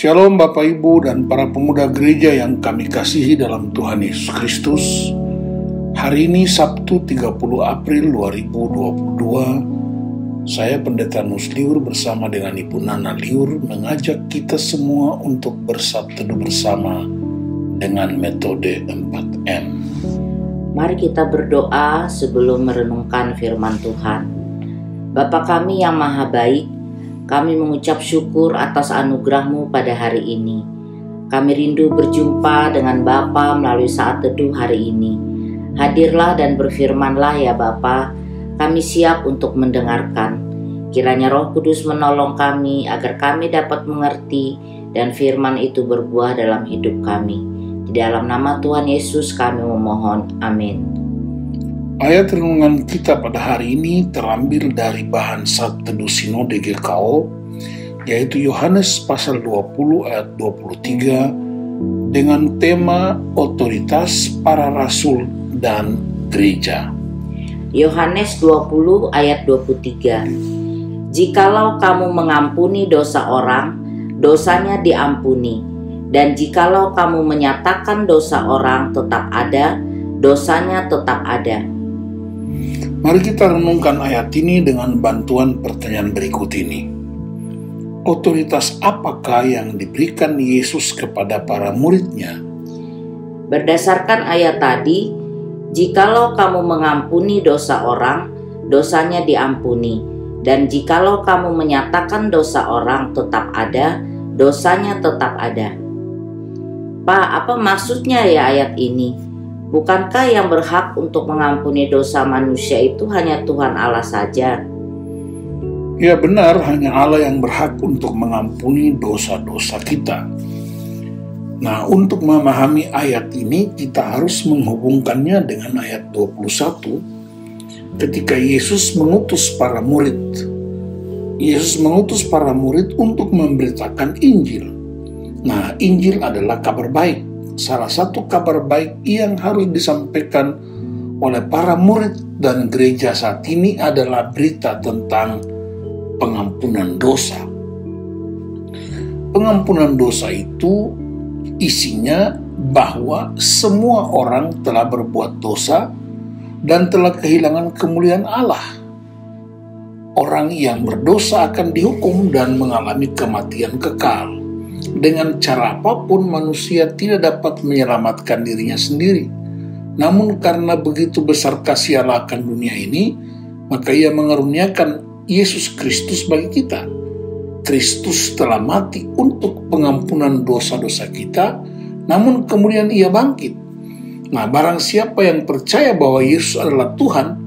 Shalom Bapak Ibu dan para pemuda gereja yang kami kasihi dalam Tuhan Yesus Kristus. Hari ini Sabtu 30 April 2022, saya Pendeta Nus Liur bersama dengan Ibu Nana Liur mengajak kita semua untuk bersabda bersama dengan metode 4M. Mari kita berdoa sebelum merenungkan firman Tuhan. Bapa kami yang maha baik, kami mengucap syukur atas anugerah-Mu pada hari ini. Kami rindu berjumpa dengan Bapa melalui saat teduh hari ini. Hadirlah dan berfirmanlah ya Bapa, kami siap untuk mendengarkan. Kiranya Roh Kudus menolong kami agar kami dapat mengerti dan firman itu berbuah dalam hidup kami. Di dalam nama Tuhan Yesus kami memohon, amin. Ayat renungan kita pada hari ini terambil dari bahan saat teduh Sinode GKO, yaitu Yohanes pasal 20 ayat 23 dengan tema otoritas para rasul dan gereja. Yohanes 20 ayat 23. Jikalau kamu mengampuni dosa orang, dosanya diampuni. Dan jikalau kamu menyatakan dosa orang tetap ada, dosanya tetap ada. Mari kita renungkan ayat ini dengan bantuan pertanyaan berikut ini. Otoritas apakah yang diberikan Yesus kepada para muridnya? Berdasarkan ayat tadi, jikalau kamu mengampuni dosa orang, dosanya diampuni. Dan jikalau kamu menyatakan dosa orang tetap ada, dosanya tetap ada. Pak, apa maksudnya ya ayat ini? Bukankah yang berhak untuk mengampuni dosa manusia itu hanya Tuhan Allah saja? Ya benar, hanya Allah yang berhak untuk mengampuni dosa-dosa kita. Nah, untuk memahami ayat ini, kita harus menghubungkannya dengan ayat 21, ketika Yesus mengutus para murid. Yesus mengutus para murid untuk memberitakan Injil. Nah, Injil adalah kabar baik. Salah satu kabar baik yang harus disampaikan oleh para murid dan gereja saat ini adalah berita tentang pengampunan dosa. Pengampunan dosa itu isinya bahwa semua orang telah berbuat dosa dan telah kehilangan kemuliaan Allah. Orang yang berdosa akan dihukum dan mengalami kematian kekal. Dengan cara apapun manusia tidak dapat menyelamatkan dirinya sendiri. Namun karena begitu besar kasih Allah akan dunia ini, maka Ia mengaruniakan Yesus Kristus bagi kita. Kristus telah mati untuk pengampunan dosa-dosa kita, namun kemudian Ia bangkit. Nah, barang siapa yang percaya bahwa Yesus adalah Tuhan,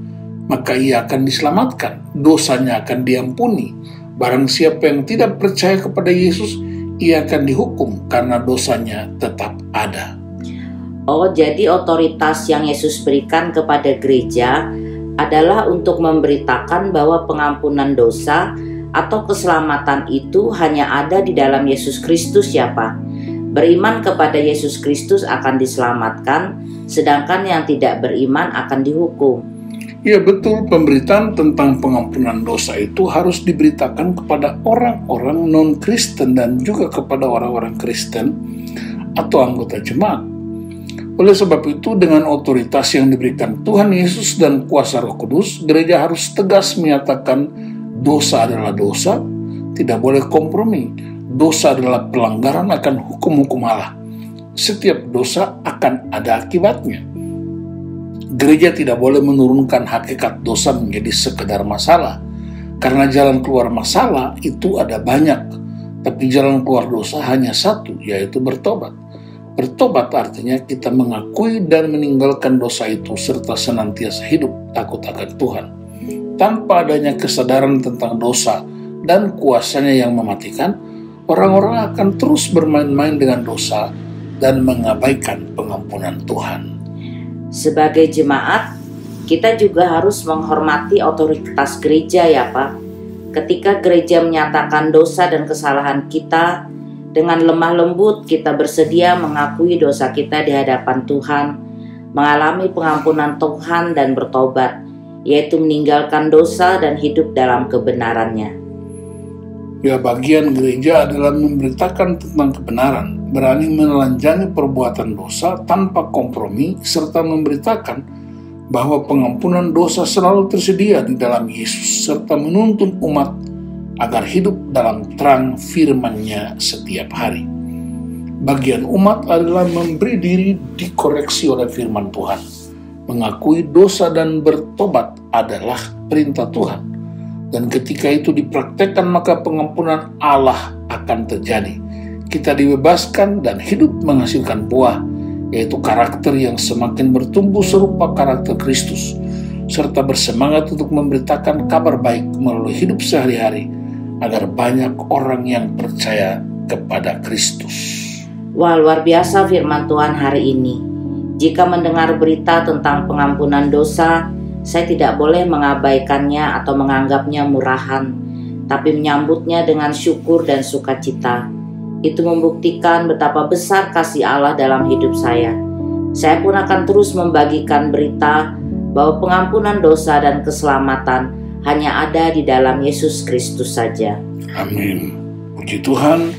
maka ia akan diselamatkan, dosanya akan diampuni. Barang siapa yang tidak percaya kepada Yesus, ia akan dihukum karena dosanya tetap ada. Oh, jadi otoritas yang Yesus berikan kepada gereja adalah untuk memberitakan bahwa pengampunan dosa atau keselamatan itu hanya ada di dalam Yesus Kristus ya Pak. Beriman kepada Yesus Kristus akan diselamatkan, sedangkan yang tidak beriman akan dihukum. Ya betul, pemberitaan tentang pengampunan dosa itu harus diberitakan kepada orang-orang non-Kristen dan juga kepada orang-orang Kristen atau anggota jemaat. Oleh sebab itu, dengan otoritas yang diberikan Tuhan Yesus dan kuasa Roh Kudus, gereja harus tegas menyatakan dosa adalah dosa, tidak boleh kompromi. Dosa adalah pelanggaran akan hukum-hukum Allah. Setiap dosa akan ada akibatnya. Gereja tidak boleh menurunkan hakikat dosa menjadi sekedar masalah, karena jalan keluar masalah itu ada banyak, tapi jalan keluar dosa hanya satu, yaitu bertobat. Bertobat artinya kita mengakui dan meninggalkan dosa itu serta senantiasa hidup takut akan Tuhan. Tanpa adanya kesadaran tentang dosa dan kuasanya yang mematikan, orang-orang akan terus bermain-main dengan dosa dan mengabaikan pengampunan Tuhan. Sebagai jemaat, kita juga harus menghormati otoritas gereja ya Pak. Ketika gereja menyatakan dosa dan kesalahan kita, dengan lemah lembut kita bersedia mengakui dosa kita di hadapan Tuhan, mengalami pengampunan Tuhan dan bertobat, yaitu meninggalkan dosa dan hidup dalam kebenarannya. Ya, bagian gereja adalah memberitakan tentang kebenaran, berani menelanjangi perbuatan dosa tanpa kompromi, serta memberitakan bahwa pengampunan dosa selalu tersedia di dalam Yesus, serta menuntun umat agar hidup dalam terang firman-Nya setiap hari. Bagian umat adalah memberi diri dikoreksi oleh firman Tuhan. Mengakui dosa dan bertobat adalah perintah Tuhan. Dan ketika itu dipraktekkan, maka pengampunan Allah akan terjadi. Kita dibebaskan dan hidup menghasilkan buah, yaitu karakter yang semakin bertumbuh serupa karakter Kristus, serta bersemangat untuk memberitakan kabar baik melalui hidup sehari-hari, agar banyak orang yang percaya kepada Kristus. Wah, luar biasa firman Tuhan hari ini. Jika mendengar berita tentang pengampunan dosa, saya tidak boleh mengabaikannya atau menganggapnya murahan, tapi menyambutnya dengan syukur dan sukacita. Itu membuktikan betapa besar kasih Allah dalam hidup saya. Saya pun akan terus membagikan berita bahwa pengampunan dosa dan keselamatan hanya ada di dalam Yesus Kristus saja. Amin. Puji Tuhan,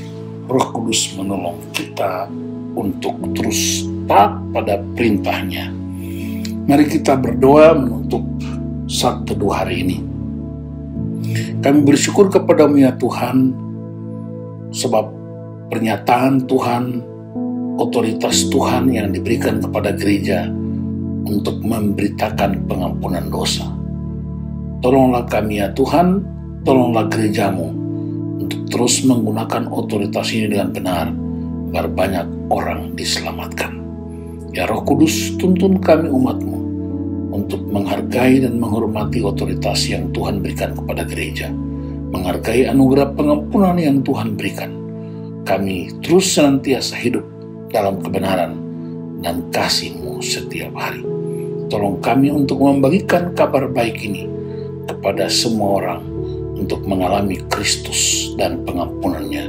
Roh Kudus menolong kita untuk terus taat pada perintah-Nya. Mari kita berdoa menutup Saat Teduh hari ini. Kami bersyukur kepada-Mu ya Tuhan, sebab pernyataan Tuhan, otoritas Tuhan yang diberikan kepada gereja untuk memberitakan pengampunan dosa. Tolonglah kami ya Tuhan, tolonglah gereja-Mu untuk terus menggunakan otoritas ini dengan benar, agar banyak orang diselamatkan. Ya Roh Kudus, tuntun kami umat-Mu untuk menghargai dan menghormati otoritas yang Tuhan berikan kepada gereja, menghargai anugerah pengampunan yang Tuhan berikan. Kami terus senantiasa hidup dalam kebenaran dan kasih-Mu setiap hari. Tolong kami untuk membagikan kabar baik ini kepada semua orang, untuk mengalami Kristus dan pengampunannya.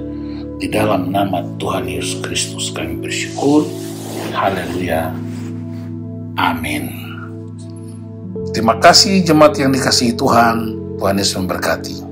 Di dalam nama Tuhan Yesus Kristus kami bersyukur. Haleluya. Amin. Terima kasih jemaat yang dikasihi Tuhan. Tuhan Yesus memberkati.